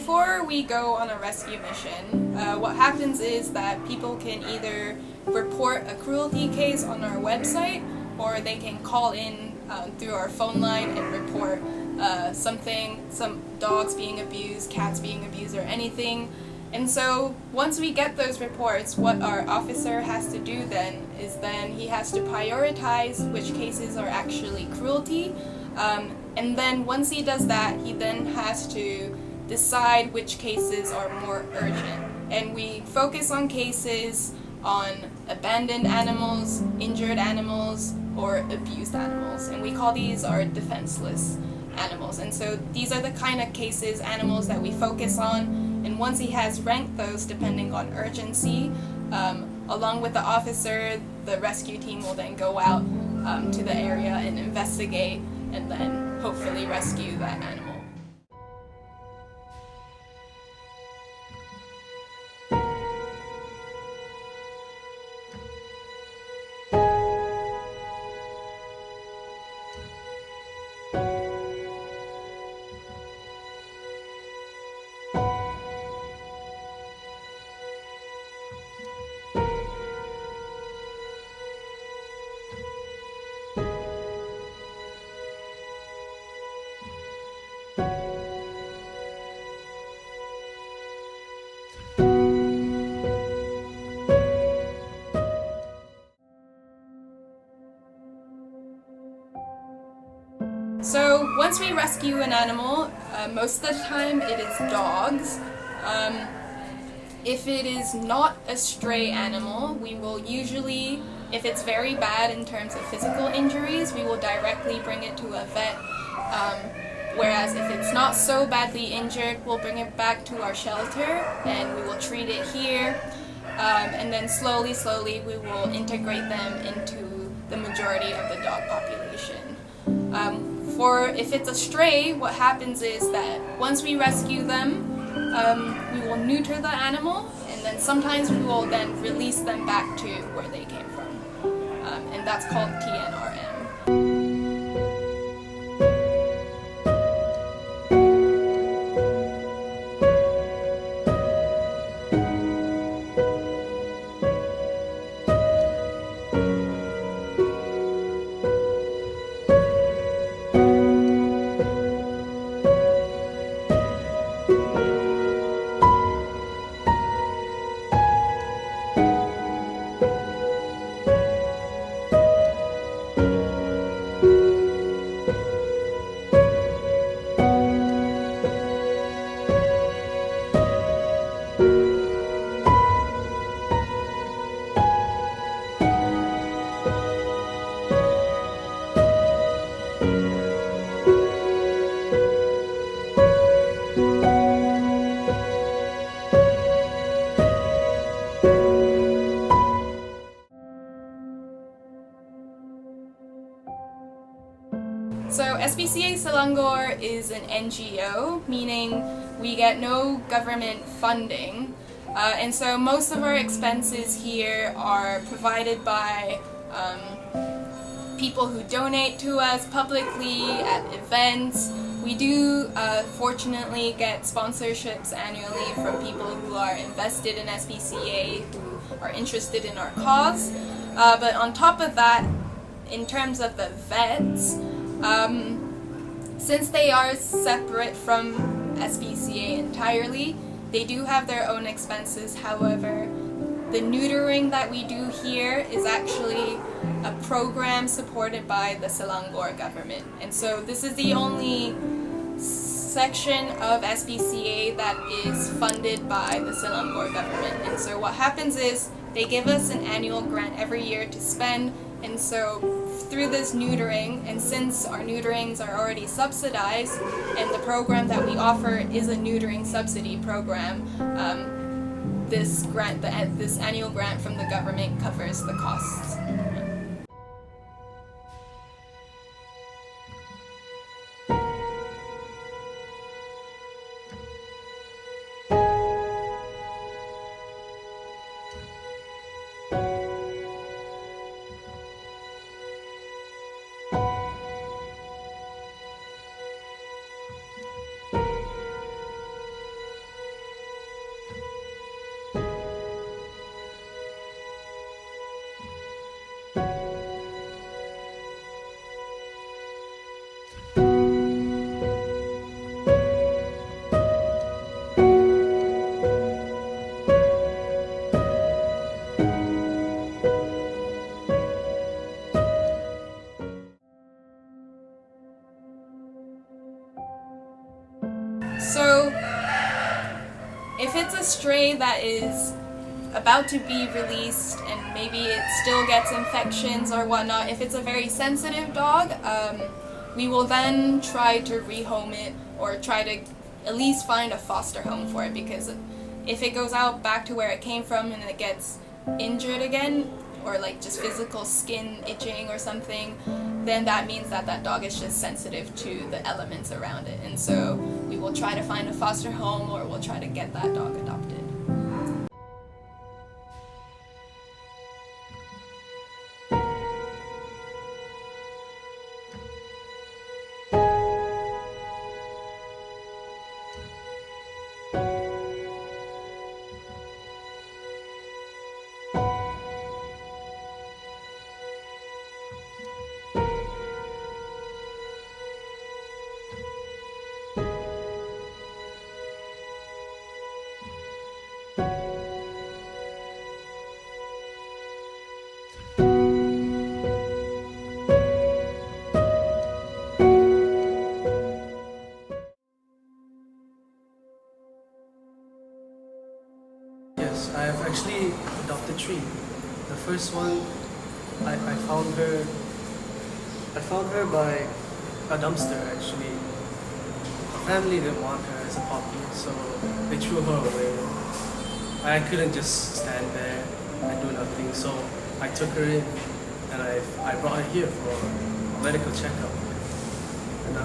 before we go on a rescue mission, what happens is that people can either report a cruelty case on our website, or they can call in through our phone line and report some dogs being abused, cats being abused, or anything. And so once we get those reports, what our officer has to do then is he has to prioritize which cases are actually cruelty. And then once he does that, he then has to decide which cases are more urgent. And we focus on cases on abandoned animals, injured animals, or abused animals. And we call these our defenseless animals. And so these are the kind of cases, animals that we focus on. And once he has ranked those depending on urgency, along with the officer, the rescue team will then go out to the area and investigate and then hopefully rescue that animal. So once we rescue an animal, most of the time it is dogs. If it is not a stray animal, we will usually, if it's very bad in terms of physical injuries, we will directly bring it to a vet. Whereas if it's not so badly injured, we'll bring it back to our shelter and we will treat it here. And then slowly we will integrate them into the majority of the dog population. If it's a stray, what happens is that once we rescue them, we will neuter the animal, and then sometimes we will then release them back to where they came from. And that's called TNRM. So SPCA Selangor is an NGO, meaning we get no government funding. And so most of our expenses here are provided by people who donate to us publicly at events. We do fortunately get sponsorships annually from people who are invested in SPCA, who are interested in our cause. But on top of that, in terms of the vets, since they are separate from SPCA entirely, they do have their own expenses. However, the neutering that we do here is actually a program supported by the Selangor government. And so this is the only section of SPCA that is funded by the Selangor government. And so what happens is they give us an annual grant every year to spend, and so through this neutering, and since our neuterings are already subsidized and the program that we offer is a neutering subsidy program, this annual grant from the government covers the costs. If it's a stray that is about to be released and maybe it still gets infections or whatnot, if it's a very sensitive dog, we will then try to rehome it or try to at least find a foster home for it, because if it goes out back to where it came from and it gets injured again, or like just physical skin itching or something, then that means that that dog is just sensitive to the elements around it. And so we will try to find a foster home, or we'll try to get that dog adopted. Yes, I have actually adopted three. The first one, I found her. I found her by a dumpster actually. Her family didn't want her as a puppy, so they threw her away. I couldn't just stand there and do nothing, so I took her in and I brought her here for a medical checkup. And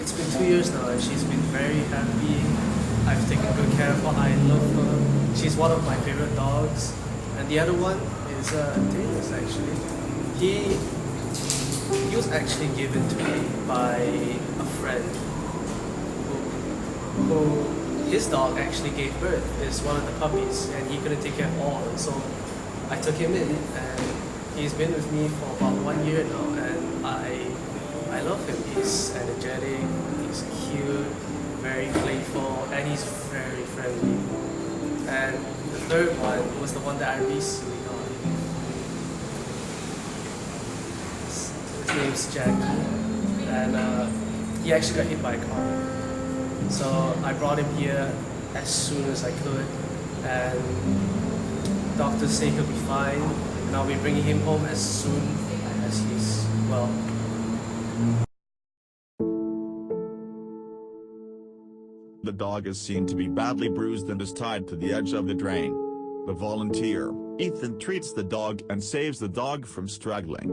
it's been 2 years now, and she's been very happy. I've taken good care of her. I love her. She's one of my favorite dogs. And the other one is Taylor's actually. He was actually given to me by a friend who his dog actually gave birth. Is one of the puppies, and he couldn't take care of all. And so I took him in, and he's been with me for about 1 year now, and I love him. He's energetic, he's cute, very playful, and he's very friendly. And the third one was the one that I recently got. His name's Jackie, and he actually got hit by a car. So I brought him here as soon as I could, and doctors say he'll be fine, and I'll be bringing him home as soon as he's well. The dog is seen to be badly bruised and is tied to the edge of the drain. The volunteer, Ethan, treats the dog and saves the dog from struggling.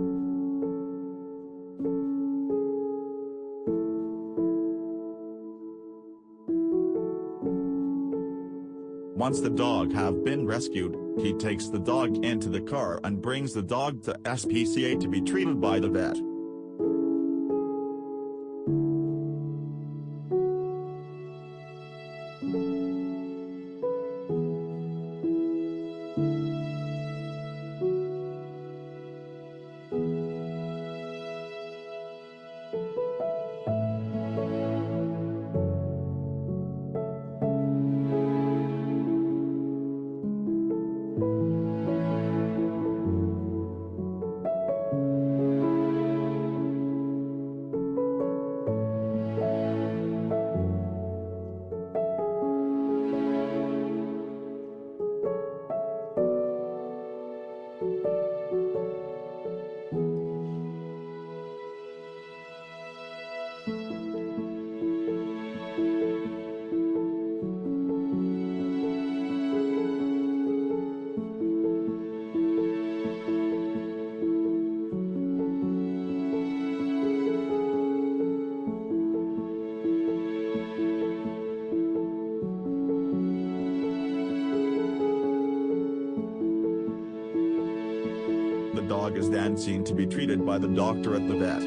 Once the dog have been rescued, he takes the dog into the car and brings the dog to SPCA to be treated by the vet. The dog is then seen to be treated by the doctor at the vet.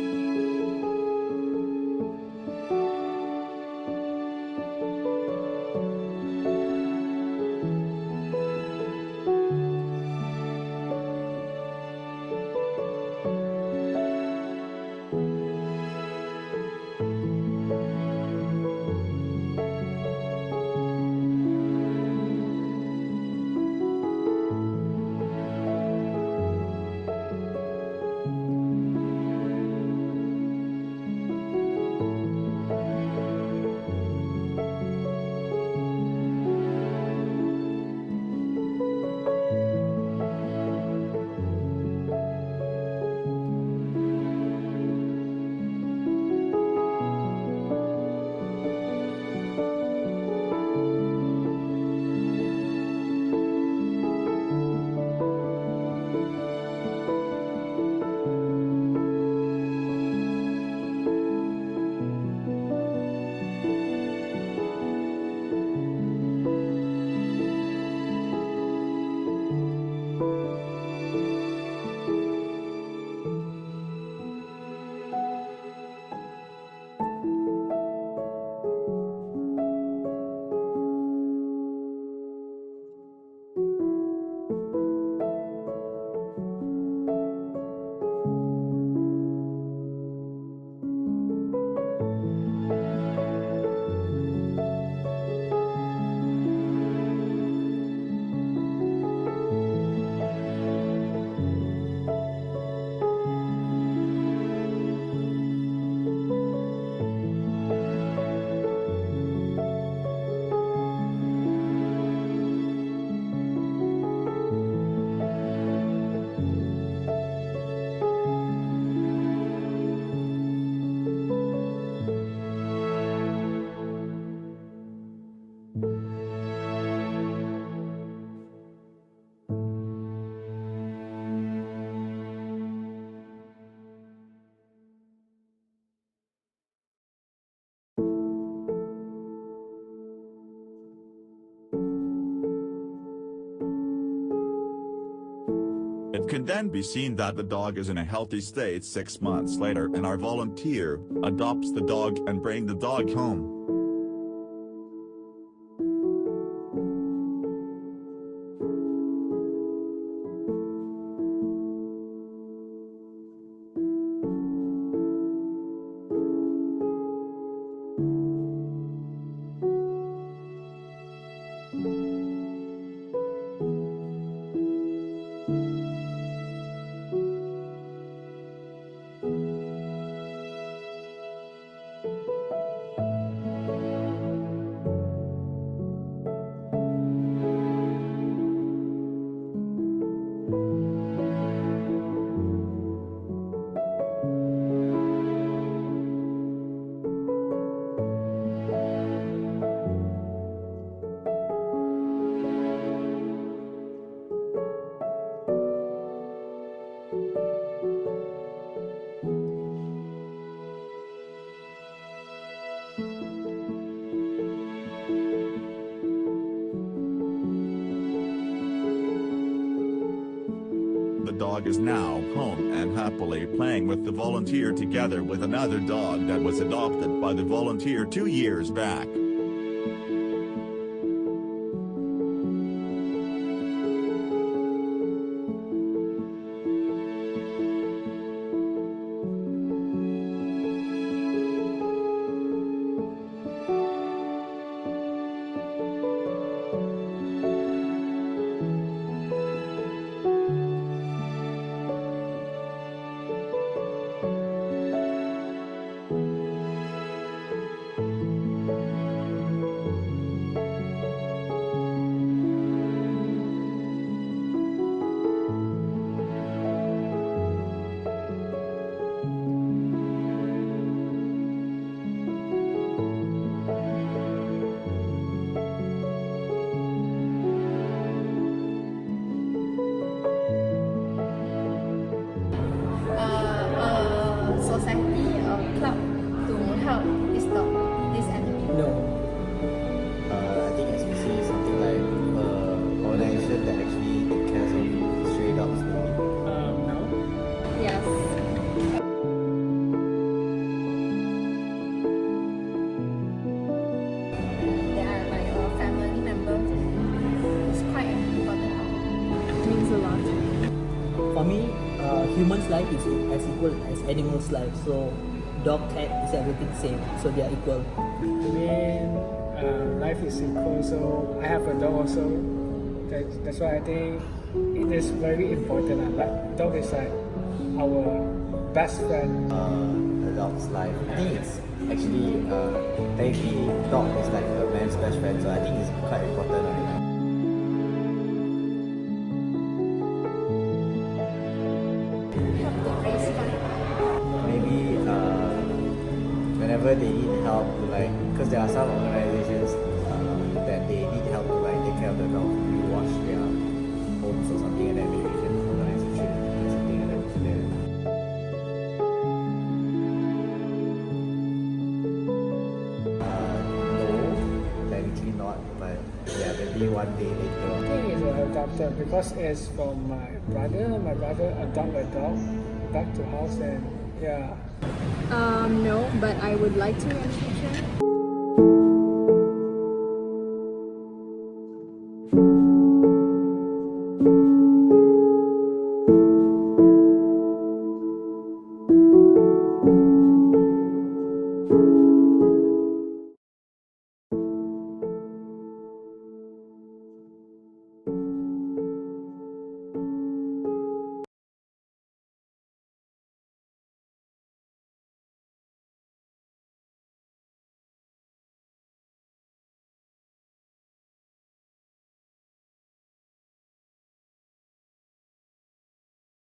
It can then be seen that the dog is in a healthy state 6 months later, and our volunteer adopts the dog and brings the dog home. The dog is now home and happily playing with the volunteer, together with another dog that was adopted by the volunteer 2 years back. Society or club to help this dog, this animal? No. I think SPCA is something like organization that actually take care of stray dogs maybe. No. Yes. They are like a family member. It's quite important. It means a lot. For me, human's life is as equal as animal's life. So dog, cat is everything same. So they are equal. I mean, life is equal, so I have a dog also. That's why I think it is very important. Like dog is like our best friend. A dog's life. I think it's actually technically dog is like a man's best friend. So I think it's quite important. Help to raise fund. Maybe whenever they need help, like because there are some organizations that they need help to like take care of the dog, maybe wash their homes or something, and then maybe we can organize a trip or something like that for them. No, technically not, but yeah, maybe one day later. I think it's adopted because it's from my brother. My brother adopted a dog back to house, and yeah. No, but I would like to in the future.